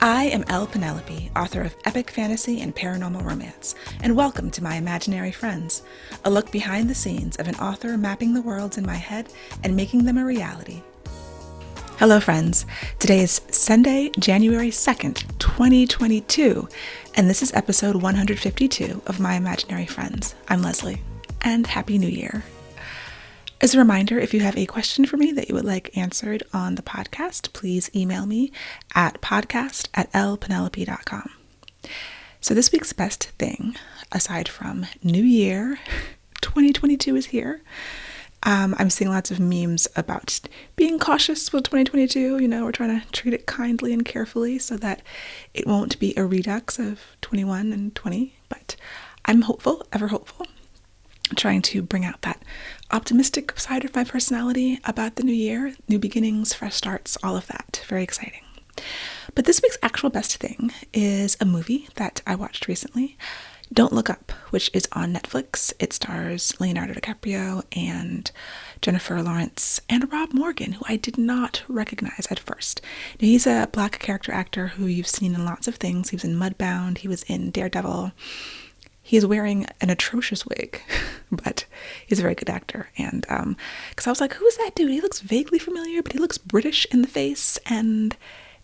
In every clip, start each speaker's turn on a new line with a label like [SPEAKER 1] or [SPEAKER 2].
[SPEAKER 1] I am Penelope, author of epic fantasy and paranormal romance, and welcome to my imaginary friends, a look behind the scenes of an author mapping the worlds in my head and making them a reality. Hello friends, today is Sunday, January 2nd, 2022, and this is episode 152 of My Imaginary Friends. I'm Leslie, and Happy New Year. As a reminder, if you have a question for me that you would like answered on the podcast, please email me at podcast@lpenelope.com. So this week's best thing, aside from New Year, 2022 is here. I'm seeing lots of memes about being cautious with 2022. You know, we're trying to treat it kindly and carefully so that it won't be a redux of 21 and 20. But I'm hopeful, ever hopeful. Trying to bring out that optimistic side of my personality about the new year, new beginnings, fresh starts, all of that. Very exciting. But this week's actual best thing is a movie that I watched recently, Don't Look Up, which is on Netflix. It stars Leonardo DiCaprio and Jennifer Lawrence and Rob Morgan, who I did not recognize at first. Now, he's a Black character actor who you've seen in lots of things. He was in Mudbound, he was in Daredevil. He is wearing an atrocious wig, but he's a very good actor. And because I was like, who is that dude? He looks vaguely familiar, but he looks British in the face. And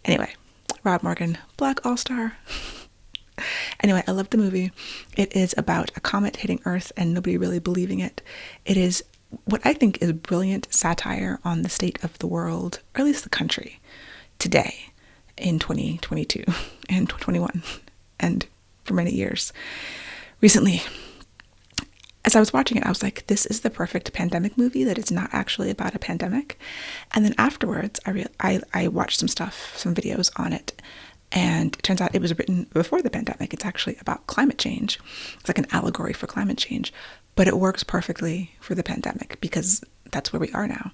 [SPEAKER 1] anyway, Rob Morgan, Black all-star. Anyway, I love the movie. It is about a comet hitting Earth and nobody really believing it. It is what I think is brilliant satire on the state of the world, or at least the country, today in 2022 and 2021 and for many years. Recently, as I was watching it, I was like, this is the perfect pandemic movie that is not actually about a pandemic. And then afterwards, I watched some videos on it, and it turns out it was written before the pandemic. It's actually about climate change. It's like an allegory for climate change, but it works perfectly for the pandemic because that's where we are now.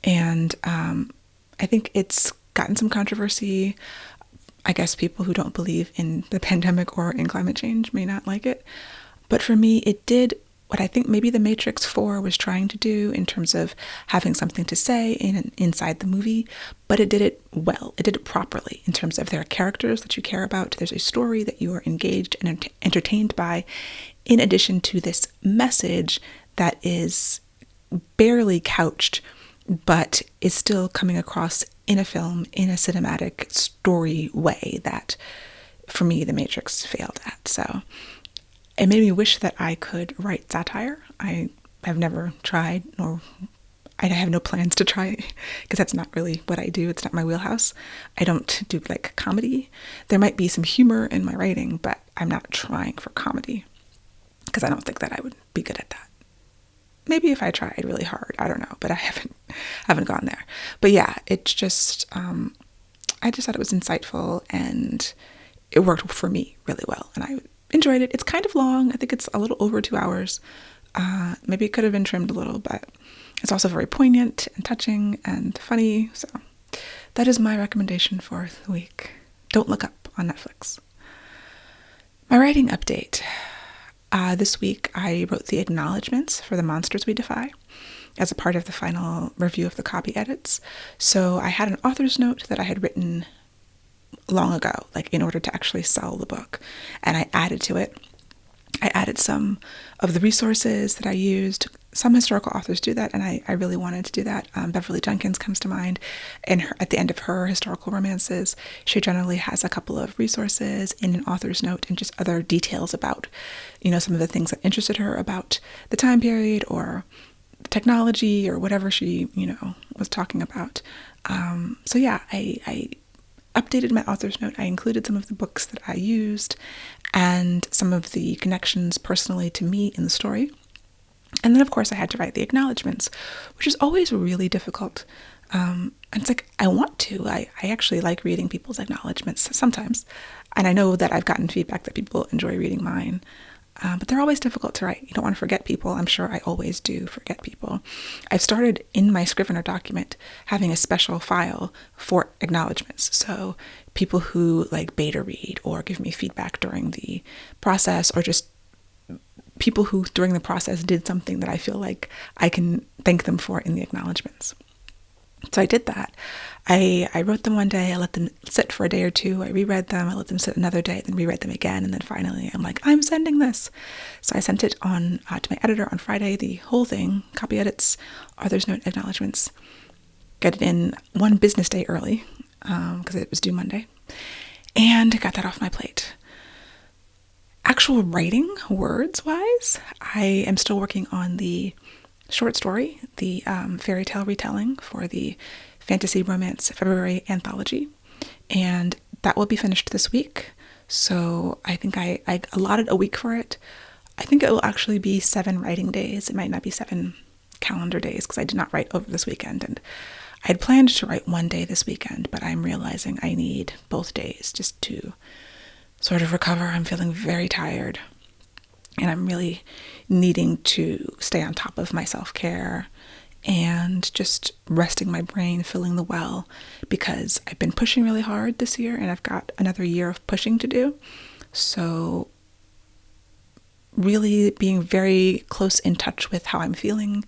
[SPEAKER 1] And I think it's gotten some controversy. I guess people who don't believe in the pandemic or in climate change may not like it. But for me, it did what I think maybe The Matrix 4 was trying to do in terms of having something to say inside the movie. But it did it well. It did it properly in terms of there are characters that you care about. There's a story that you are engaged and entertained by, in addition to this message that is barely couched, but is still coming across in a film, in a cinematic story way that, for me, The Matrix failed at. So it made me wish that I could write satire. I have never tried, nor I have no plans to try, because that's not really what I do. It's not my wheelhouse. I don't do like comedy. There might be some humor in my writing, but I'm not trying for comedy because I don't think that I would be good at that. Maybe if I tried really hard, I don't know, but I haven't gone there. But yeah, it's just, I just thought it was insightful and it worked for me really well. And I enjoyed it. It's kind of long. I think it's a little over 2 hours. Maybe it could have been trimmed a little, but it's also very poignant and touching and funny. So that is my recommendation for the week. Don't Look Up on Netflix. My writing update. This week, I wrote the acknowledgments for The Monsters We Defy as a part of the final review of the copy edits. So I had an author's note that I had written long ago, like in order to actually sell the book, and I added to it. I added some of the resources that I used. Some historical authors do that, and I really wanted to do that. Beverly Jenkins comes to mind, and at the end of her historical romances, she generally has a couple of resources in an author's note and just other details about, some of the things that interested her about the time period or technology or whatever she, was talking about. So yeah, I updated my author's note. I included some of the books that I used and some of the connections personally to me in the story. And then, of course, I had to write the acknowledgments, which is always really difficult. And it's like, I want to. I actually like reading people's acknowledgments sometimes. And I know that I've gotten feedback that people enjoy reading mine. But they're always difficult to write. You don't want to forget people. I'm sure I always do forget people. I've started in my Scrivener document having a special file for acknowledgments. So people who like beta read or give me feedback during the process, or just people who during the process did something that I feel like I can thank them for in the acknowledgments. So I did that. I wrote them one day, I let them sit for a day or two, I reread them, I let them sit another day, then reread them again, and then finally I'm like, I'm sending this. So I sent it on to my editor on Friday, the whole thing, copy edits, author's note, acknowledgements, get it in one business day early, because it was due Monday, and got that off my plate. Actual writing, words-wise, I am still working on the short story, the fairy tale retelling for the Fantasy Romance February anthology, and that will be finished this week. So I think I allotted a week for it. I think it will actually be 7 writing days. It might not be 7 calendar days because I did not write over this weekend, and I had planned to write one day this weekend, but I'm realizing I need both days just to sort of recover. I'm feeling very tired, and I'm really needing to stay on top of my self-care and just resting my brain, filling the well, because I've been pushing really hard this year and I've got another year of pushing to do. So really being very close in touch with how I'm feeling,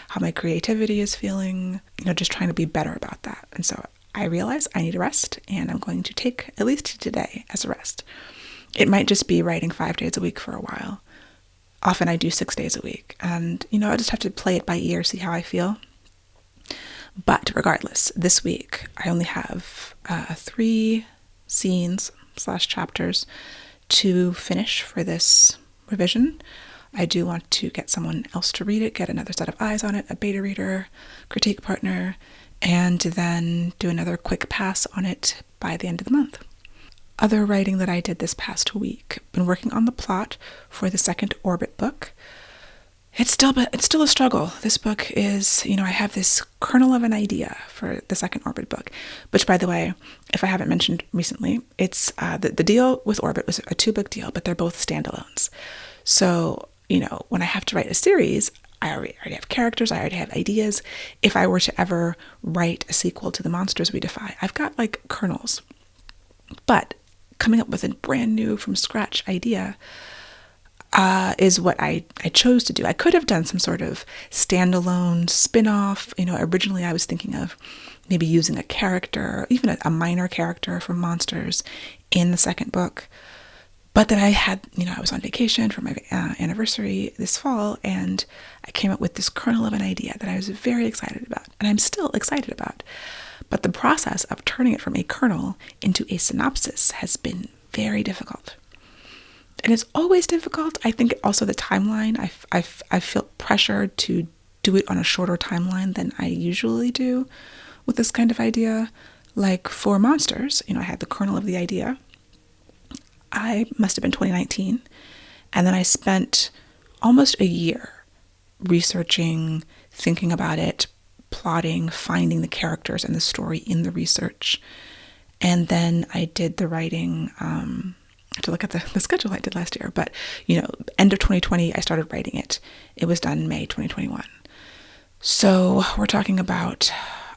[SPEAKER 1] how my creativity is feeling, just trying to be better about that. And so I realize I need a rest, and I'm going to take at least today as a rest. It might just be writing 5 days a week for a while. Often I do 6 days a week, and I just have to play it by ear, see how I feel. But regardless, this week I only have 3 scenes / chapters to finish for this revision. I do want to get someone else to read it, get another set of eyes on it, a beta reader, critique partner, and then do another quick pass on it by the end of the month. Other writing that I did this past week, been working on the plot for the second Orbit book. It's still a struggle. This book is, I have this kernel of an idea for the second Orbit book, which, by the way, if I haven't mentioned recently, it's the deal with Orbit was a 2-book deal, but they're both standalones. So, when I have to write a series, I already have characters, I already have ideas. If I were to ever write a sequel to The Monsters We Defy, I've got kernels. But coming up with a brand new from scratch idea is what I chose to do. I could have done some sort of standalone spin-off. Originally I was thinking of maybe using a character, even a minor character from Monsters in the second book. But then I had, I was on vacation for my anniversary this fall, and I came up with this kernel of an idea that I was very excited about, and I'm still excited about. But the process of turning it from a kernel into a synopsis has been very difficult. And it's always difficult. I think also the timeline, I feel pressured to do it on a shorter timeline than I usually do with this kind of idea. Like for Monsters, I had the kernel of the idea. I must have been 2019. And then I spent almost a year researching, thinking about it, plotting, finding the characters and the story in the research. And then I did the writing, I have to look at the schedule I did last year, but, end of 2020, I started writing it. It was done May 2021. So we're talking about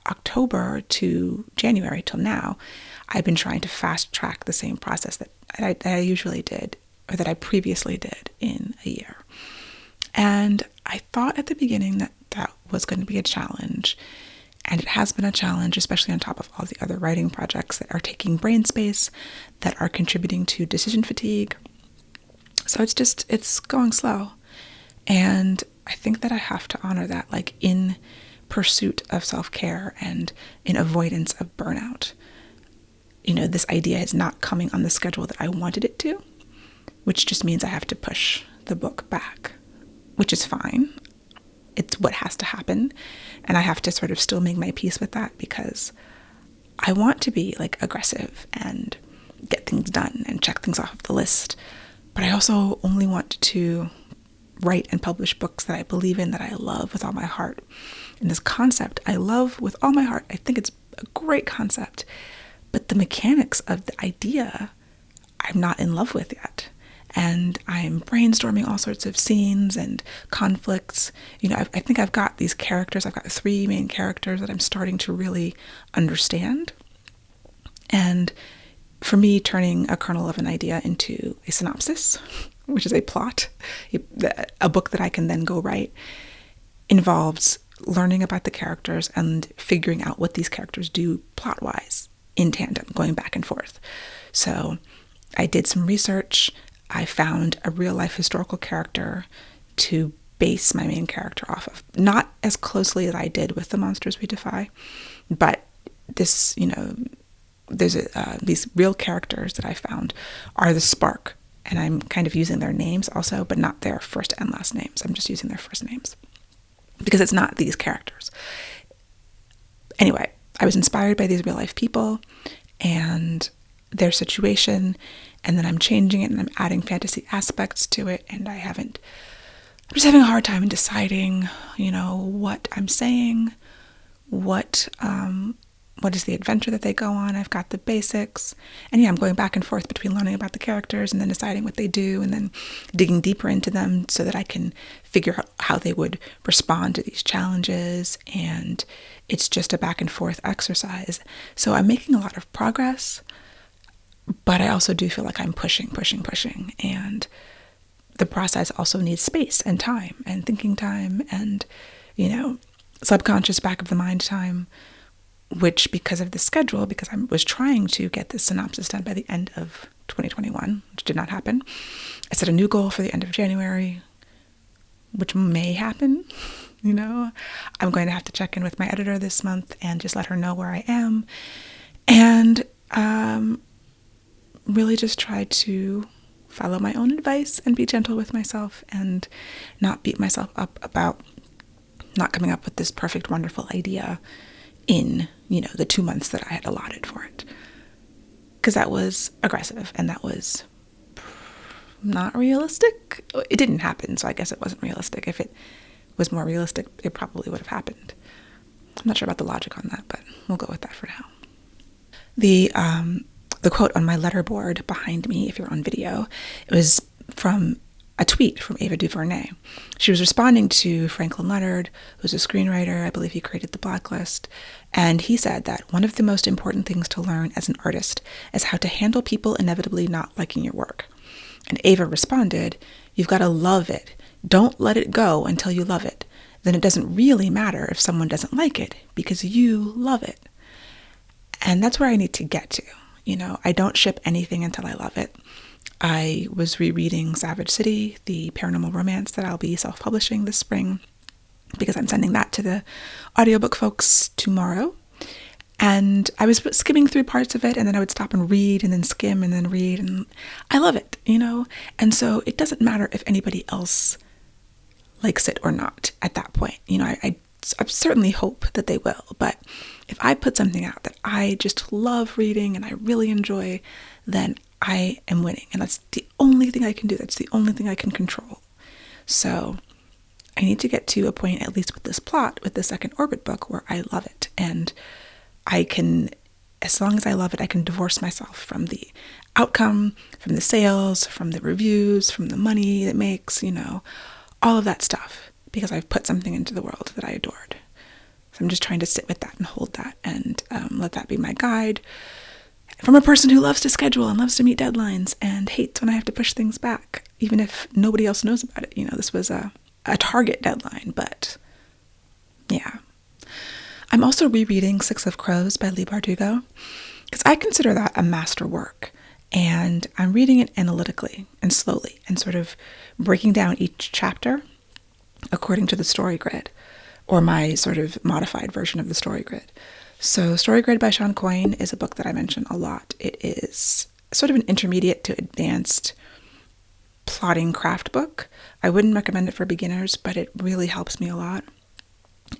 [SPEAKER 1] October to January till now. I've been trying to fast track the same process that I usually did, or that I previously did in a year. And I thought at the beginning that was going to be a challenge, and it has been a challenge, especially on top of all the other writing projects that are taking brain space, that are contributing to decision fatigue. So it's going slow. And I think that I have to honor that, in pursuit of self-care and in avoidance of burnout. This idea is not coming on the schedule that I wanted it to, which just means I have to push the book back, which is fine. It's what has to happen. And I have to sort of still make my peace with that, because I want to be aggressive and get things done and check things off the list. But I also only want to write and publish books that I believe in, that I love with all my heart. And this concept I love with all my heart. I think it's a great concept, but the mechanics of the idea I'm not in love with yet. And I'm brainstorming all sorts of scenes and conflicts. I think I've got these characters. I've got 3 main characters that I'm starting to really understand. And for me, turning a kernel of an idea into a synopsis, which is a plot, a book that I can then go write, involves learning about the characters and figuring out what these characters do plot-wise in tandem, going back and forth. So I did some research. I found a real-life historical character to base my main character off of. Not as closely as I did with the Monsters We Defy, but this, there's these real characters that I found are the spark, and I'm kind of using their names also, but not their first and last names. I'm just using their first names because it's not these characters. Anyway, I was inspired by these real life people and their situation, and then I'm changing it and I'm adding fantasy aspects to it, and I'm just having a hard time in deciding, what I'm saying, what is the adventure that they go on. I've got the basics. And I'm going back and forth between learning about the characters and then deciding what they do and then digging deeper into them so that I can figure out how they would respond to these challenges. And it's just a back and forth exercise. So I'm making a lot of progress, but I also do feel like I'm pushing. And the process also needs space and time and thinking time and, subconscious back of the mind time, which because of the schedule, because I was trying to get this synopsis done by the end of 2021, which did not happen. I set a new goal for the end of January, which may happen. I'm going to have to check in with my editor this month and just let her know where I am, and really just try to follow my own advice and be gentle with myself and not beat myself up about not coming up with this perfect, wonderful idea in, the 2 months that I had allotted for it. Because that was aggressive and that was not realistic. It didn't happen, so I guess it wasn't realistic. If it was more realistic, it probably would have happened. I'm not sure about the logic on that, but we'll go with that for now. The quote on my letterboard behind me, if you're on video, it was from a tweet from Ava DuVernay. She was responding to Franklin Leonard, who's a screenwriter. I believe he created The Blacklist. And he said that one of the most important things to learn as an artist is how to handle people inevitably not liking your work. And Ava responded, "You've got to love it. Don't let it go until you love it. Then it doesn't really matter if someone doesn't like it because you love it." And that's where I need to get to. I don't ship anything until I love it. I was rereading Savage City, the paranormal romance that I'll be self-publishing this spring, because I'm sending that to the audiobook folks tomorrow. And I was skimming through parts of it, and then I would stop and read, and then skim, and then read, and I love it, And so it doesn't matter if anybody else likes it or not at that point. I certainly hope that they will, but if I put something out that I just love reading and I really enjoy, then I am winning. And that's the only thing I can do. That's the only thing I can control. So I need to get to a point, at least with this plot, with the second Orbit book, where I love it. And I can, as long as I love it, I can divorce myself from the outcome, from the sales, from the reviews, from the money it makes, all of that stuff, because I've put something into the world that I adored. So I'm just trying to sit with that and hold that and let that be my guide. From a person who loves to schedule and loves to meet deadlines and hates when I have to push things back, even if nobody else knows about it. This was a target deadline, but yeah. I'm also rereading Six of Crows by Leigh Bardugo, because I consider that a masterwork. And I'm reading it analytically and slowly and sort of breaking down each chapter according to the story grid, or my sort of modified version of the story grid. So Story Grid by Sean Coyne is a book that I mention a lot. It is sort of an intermediate to advanced plotting craft book. I wouldn't recommend it for beginners, but it really helps me a lot.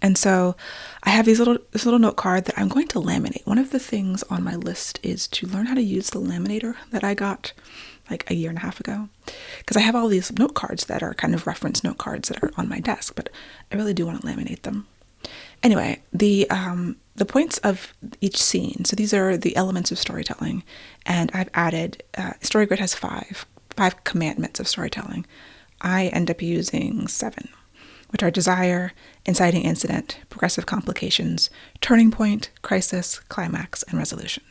[SPEAKER 1] And so I have this little note card that I'm going to laminate. One of the things on my list is to learn how to use the laminator that I got like a year and a half ago, because I have all these note cards that are kind of reference note cards that are on my desk, but I really do want to laminate them. Anyway, the points of each scene. So these are the elements of storytelling, and I've added, Story Grid has five commandments of storytelling. I end up using 7, which are desire, inciting incident, progressive complications, turning point, crisis, climax, and resolution.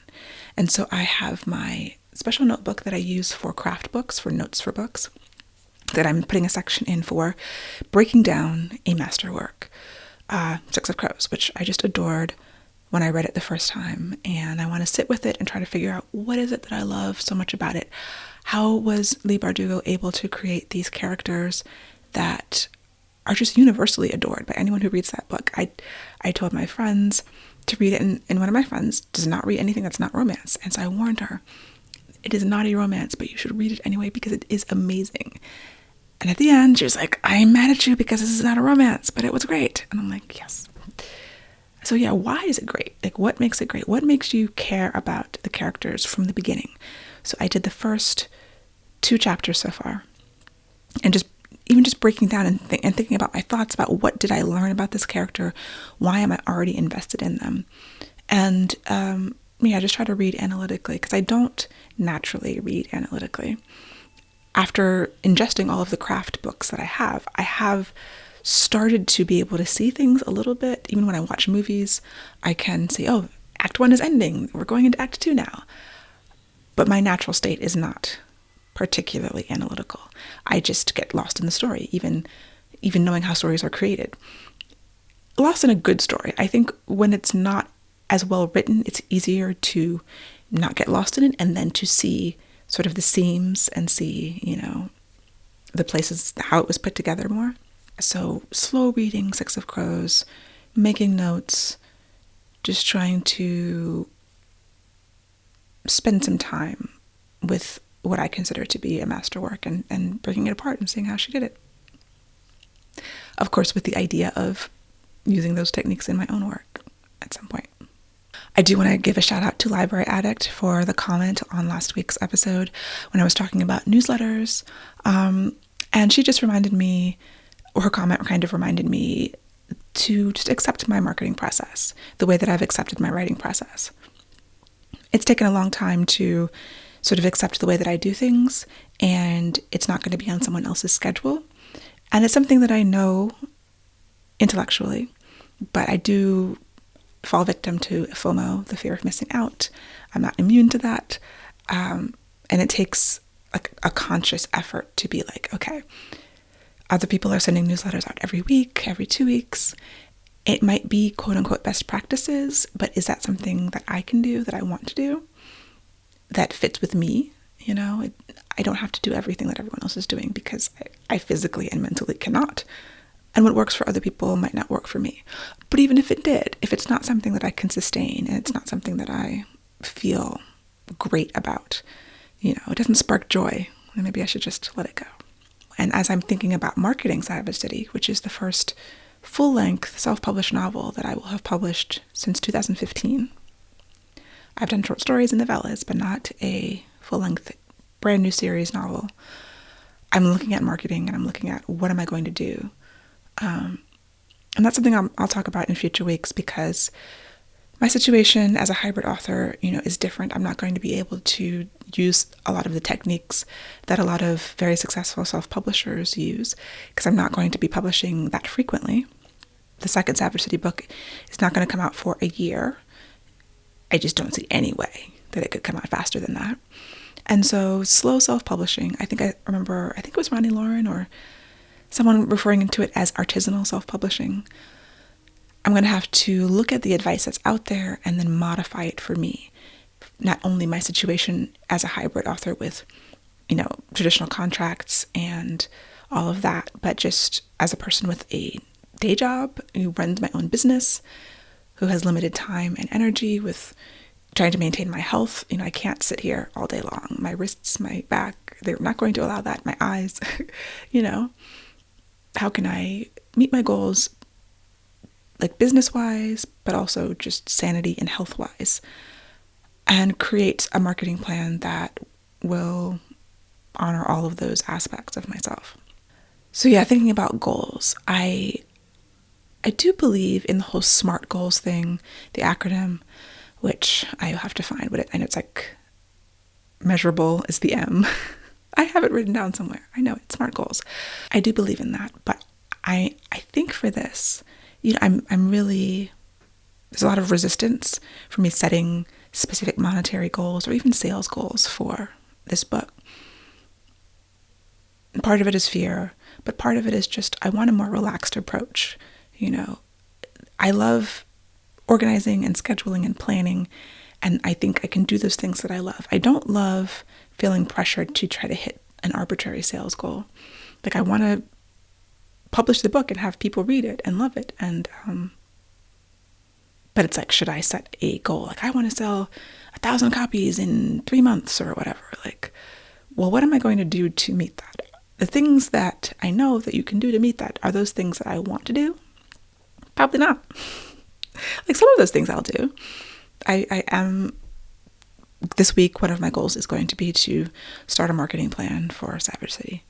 [SPEAKER 1] And so I have my special notebook that I use for craft books, for notes for books, that I'm putting a section in for breaking down a masterwork. Six of Crows, which I just adored when I read it the first time. And I want to sit with it and try to figure out what is it that I love so much about it. How was Leigh Bardugo able to create these characters that are just universally adored by anyone who reads that book? I told my friends to read it, and one of my friends does not read anything that's not romance. And so I warned her, it is not a romance, but you should read it anyway because it is amazing. And at the end, she was like, I'm mad at you because this is not a romance, but it was great. And I'm like, yes. So yeah, why is it great? Like, what makes it great? What makes you care about the characters from the beginning? So I did the first 2 chapters so far, and just breaking down and thinking about my thoughts about what did I learn about this character? Why am I already invested in them? And I just try to read analytically because I don't naturally read analytically. After ingesting all of the craft books that I have started to be able to see things a little bit. Even when I watch movies, I can say, oh, Act 1 is ending. We're going into Act 2 now. But my natural state is not particularly analytical. I just get lost in the story, even knowing how stories are created. Lost in a good story. I think when it's not as well written, it's easier to not get lost in it and then to see sort of the seams and see, the places, how it was put together more. So slow reading Six of Crows, making notes, just trying to spend some time with what I consider to be a masterwork and breaking it apart and seeing how she did it. Of course, with the idea of using those techniques in my own work at some point. I do want to give a shout out to Library Addict for the comment on last week's episode when I was talking about newsletters. And she just reminded me, or her comment kind of reminded me to just accept my marketing process the way that I've accepted my writing process. It's taken a long time to sort of accept the way that I do things, and it's not going to be on someone else's schedule. And it's something that I know intellectually, but I do fall victim to FOMO, the fear of missing out. I'm not immune to that. And it takes a conscious effort to be like, okay, other people are sending newsletters out every week, every 2 weeks. It might be quote unquote best practices, but is that something that I can do, that I want to do, that fits with me? I don't have to do everything that everyone else is doing because I physically and mentally cannot. And what works for other people might not work for me. But even if it did, if it's not something that I can sustain and it's not something that I feel great about, it doesn't spark joy, then maybe I should just let it go. And as I'm thinking about marketing Side of a City, which is the first full-length self-published novel that I will have published since 2015. I've done short stories and novellas, but not a full-length brand new series novel. I'm looking at marketing and I'm looking at what am I going to do. And that's something I'll talk about in future weeks because my situation as a hybrid author, is different. I'm not going to be able to use a lot of the techniques that a lot of very successful self-publishers use because I'm not going to be publishing that frequently. The second Savage City book is not going to come out for a year. I just don't see any way that it could come out faster than that. And so slow self-publishing, I think it was Ronnie Lauren or someone referring to it as artisanal self-publishing. I'm going to have to look at the advice that's out there and then modify it for me. Not only my situation as a hybrid author with, traditional contracts and all of that, but just as a person with a day job who runs my own business, who has limited time and energy with trying to maintain my health. I can't sit here all day long. My wrists, my back, they're not going to allow that. My eyes, How can I meet my goals, like business-wise, but also just sanity and health-wise, and create a marketing plan that will honor all of those aspects of myself. So yeah, thinking about goals, I do believe in the whole SMART goals thing, the acronym, which I have to find what I know it's like measurable is the M. I have it written down somewhere. I know it's SMART goals. I do believe in that, but I think for this, I'm really, there's a lot of resistance for me setting specific monetary goals or even sales goals for this book. And part of it is fear, but part of it is just I want a more relaxed approach. I love organizing and scheduling and planning, and I think I can do those things that I love. I don't love feeling pressured to try to hit an arbitrary sales goal. Like, I want to publish the book and have people read it and love it. And, but it's like, should I set a goal? Like, I want to sell 1,000 copies in 3 months or whatever. Like, well, what am I going to do to meet that? The things that I know that you can do to meet that, are those things that I want to do? Probably not. Like, some of those things I'll do. I am, this week, one of my goals is going to be to start a marketing plan for Savage City.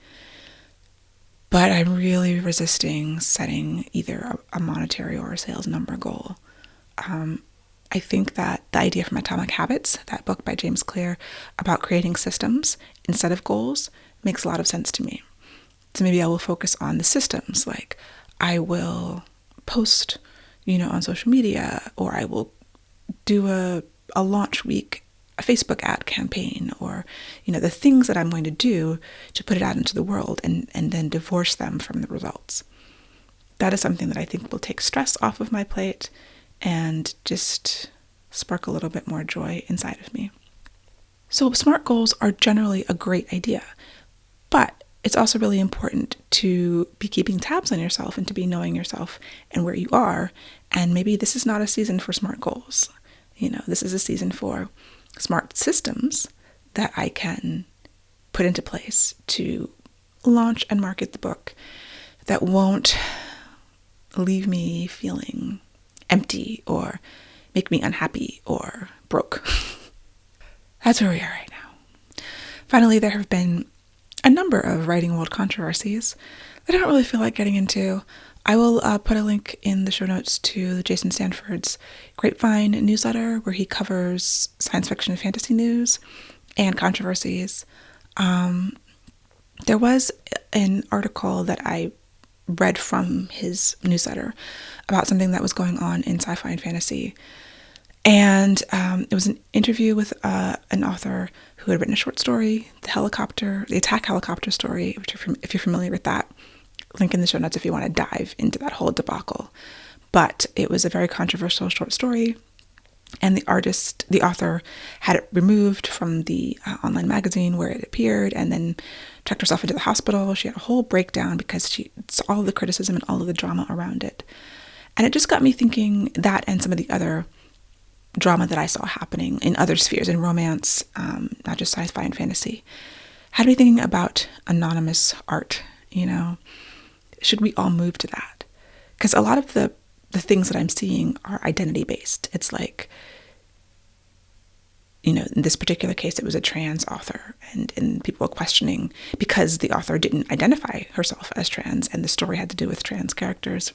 [SPEAKER 1] But I'm really resisting setting either a monetary or a sales number goal. I think that the idea from Atomic Habits, that book by James Clear about creating systems instead of goals, makes a lot of sense to me. So maybe I will focus on the systems, like I will post, on social media, or I will do a launch week, a Facebook ad campaign, or, the things that I'm going to do to put it out into the world and then divorce them from the results. That is something that I think will take stress off of my plate and just spark a little bit more joy inside of me. So SMART goals are generally a great idea, but it's also really important to be keeping tabs on yourself and to be knowing yourself and where you are. And maybe this is not a season for SMART goals. This is a season for SMART systems that I can put into place to launch and market the book that won't leave me feeling empty or make me unhappy or broke. That's where we are right now. Finally, there have been a number of writing world controversies that I don't really feel like getting into. I will put a link in the show notes to Jason Stanford's Grapevine newsletter, where he covers science fiction and fantasy news and controversies. There was an article that I read from his newsletter about something that was going on in sci-fi and fantasy. And it was an interview with an author who had written a short story, the attack helicopter story, if you're familiar with that. Link in the show notes if you want to dive into that whole debacle. But it was a very controversial short story, and the author had it removed from the online magazine where it appeared, and then checked herself into the hospital. She had a whole breakdown because she saw all of the criticism and all of the drama around it. And it just got me thinking, that and some of the other drama that I saw happening in other spheres, in romance, not just sci-fi and fantasy, had me thinking about anonymous art. Should we all move to that? Because a lot of the things that I'm seeing are identity-based. It's like, in this particular case, it was a trans author, and people were questioning, because the author didn't identify herself as trans, and the story had to do with trans characters.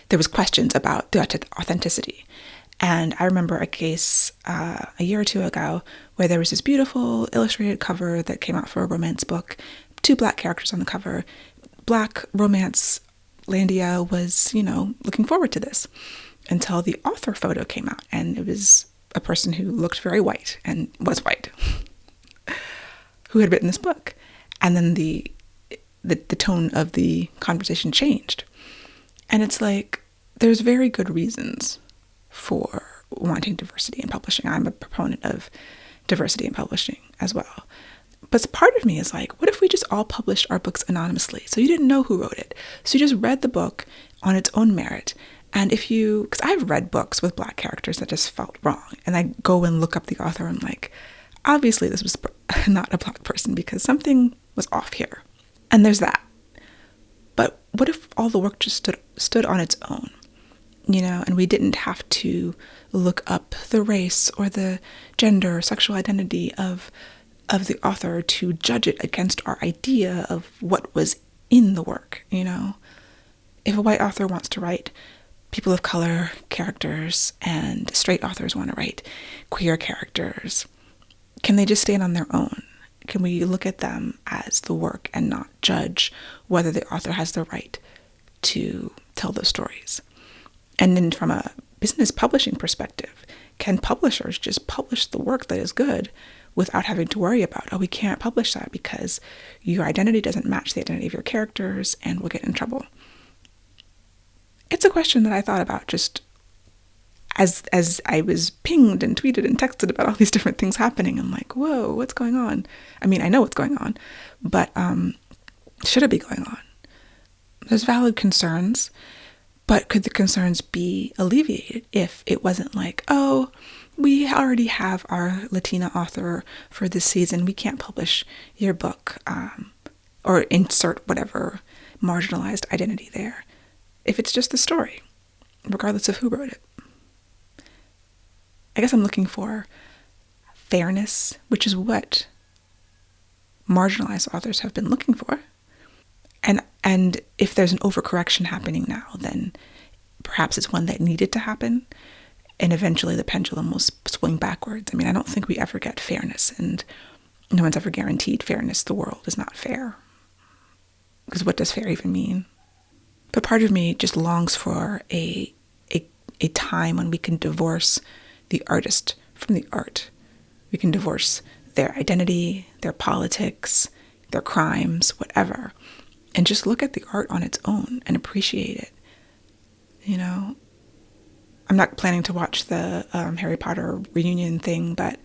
[SPEAKER 1] There was questions about the authenticity. And I remember a case a year or two ago where there was this beautiful illustrated cover that came out for a romance book, 2 Black characters on the cover. Black romance Landia was, looking forward to this, until the author photo came out, and it was a person who looked very white and was white who had written this book. And then the tone of the conversation changed. And it's like, there's very good reasons for wanting diversity in publishing. I'm a proponent of diversity in publishing as well. But part of me is like, what if we just all published our books anonymously? So you didn't know who wrote it. So you just read the book on its own merit. And because I've read books with Black characters that just felt wrong. And I go and look up the author and I'm like, obviously this was not a Black person because something was off here. And there's that. But what if all the work just stood on its own? And we didn't have to look up the race or the gender or sexual identity of the author to judge it against our idea of what was in the work. If a white author wants to write people of color characters and straight authors want to write queer characters, can they just stand on their own? Can we look at them as the work and not judge whether the author has the right to tell those stories? And then from a business publishing perspective, can publishers just publish the work that is good without having to worry about, we can't publish that because your identity doesn't match the identity of your characters and we'll get in trouble? it's a question that I thought about just as I was pinged and tweeted and texted about all these different things happening. I'm like, whoa, what's going on? I mean, I know what's going on, but should it be going on? There's valid concerns, but could the concerns be alleviated if it wasn't like, oh, we already have our Latina author for this season, we can't publish your book, or insert whatever marginalized identity there. If it's just the story, regardless of who wrote it. I guess I'm looking for fairness, which is what marginalized authors have been looking for. And if there's an overcorrection happening now, then perhaps it's one that needed to happen, and eventually the pendulum will swing backwards. I mean, I don't think we ever get fairness, and no one's ever guaranteed fairness. The world is not fair. Because what does fair even mean? But part of me just longs for a time when we can divorce the artist from the art. We can divorce their identity, their politics, their crimes, whatever, and just look at the art on its own and appreciate it. You know, I'm not planning to watch the Harry Potter reunion thing, but,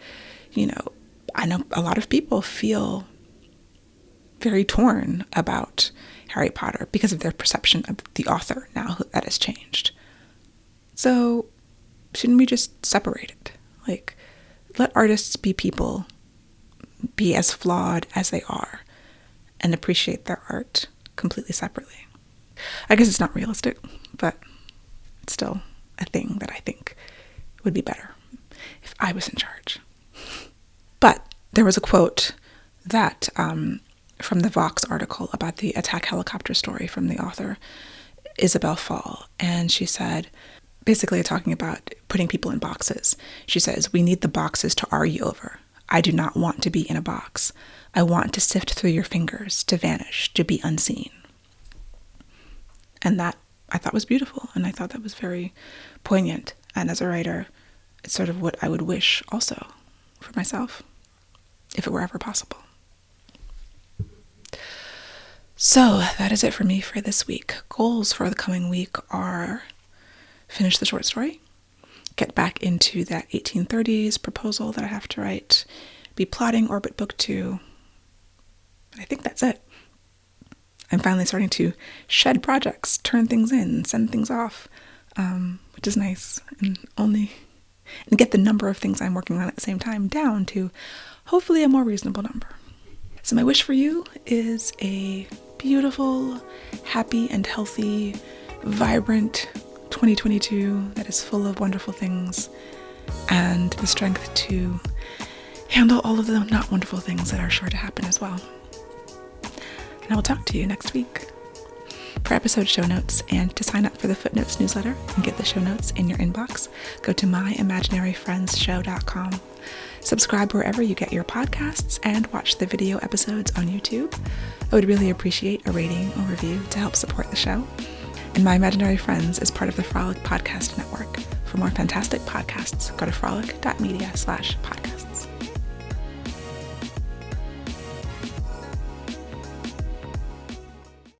[SPEAKER 1] you know, I know a lot of people feel very torn about Harry Potter because of their perception of the author now that has changed. So shouldn't we just separate it? Like, let artists be people, be as flawed as they are, and appreciate their art completely separately. I guess it's not realistic, but it's still a thing that I think would be better if I was in charge. But there was a quote that from the Vox article about the attack helicopter story from the author Isabel Fall, and she said, basically talking about putting people in boxes. She says, "We need the boxes to argue over. I do not want to be in a box. I want to sift through your fingers, to vanish, to be unseen." And that I thought was beautiful, and I thought that was very poignant. And as a writer, it's sort of what I would wish also for myself, if it were ever possible. So that is it for me for this week. Goals for the coming week are finish the short story, get back into that 1830s proposal that I have to write, be plotting Orbit Book 2, and I think that's it. I'm finally starting to shed projects, turn things in, send things off, which is nice, and get the number of things I'm working on at the same time down to hopefully a more reasonable number. So my wish for you is a beautiful, happy and healthy, vibrant 2022 that is full of wonderful things and the strength to handle all of the not wonderful things that are sure to happen as well. And I will talk to you next week. For episode show notes and to sign up for the Footnotes newsletter and get the show notes in your inbox, go to myimaginaryfriendsshow.com. Subscribe wherever you get your podcasts and watch the video episodes on YouTube. I would really appreciate a rating or review to help support the show. And My Imaginary Friends is part of the Frolic Podcast Network. For more fantastic podcasts, go to frolic.media/podcast.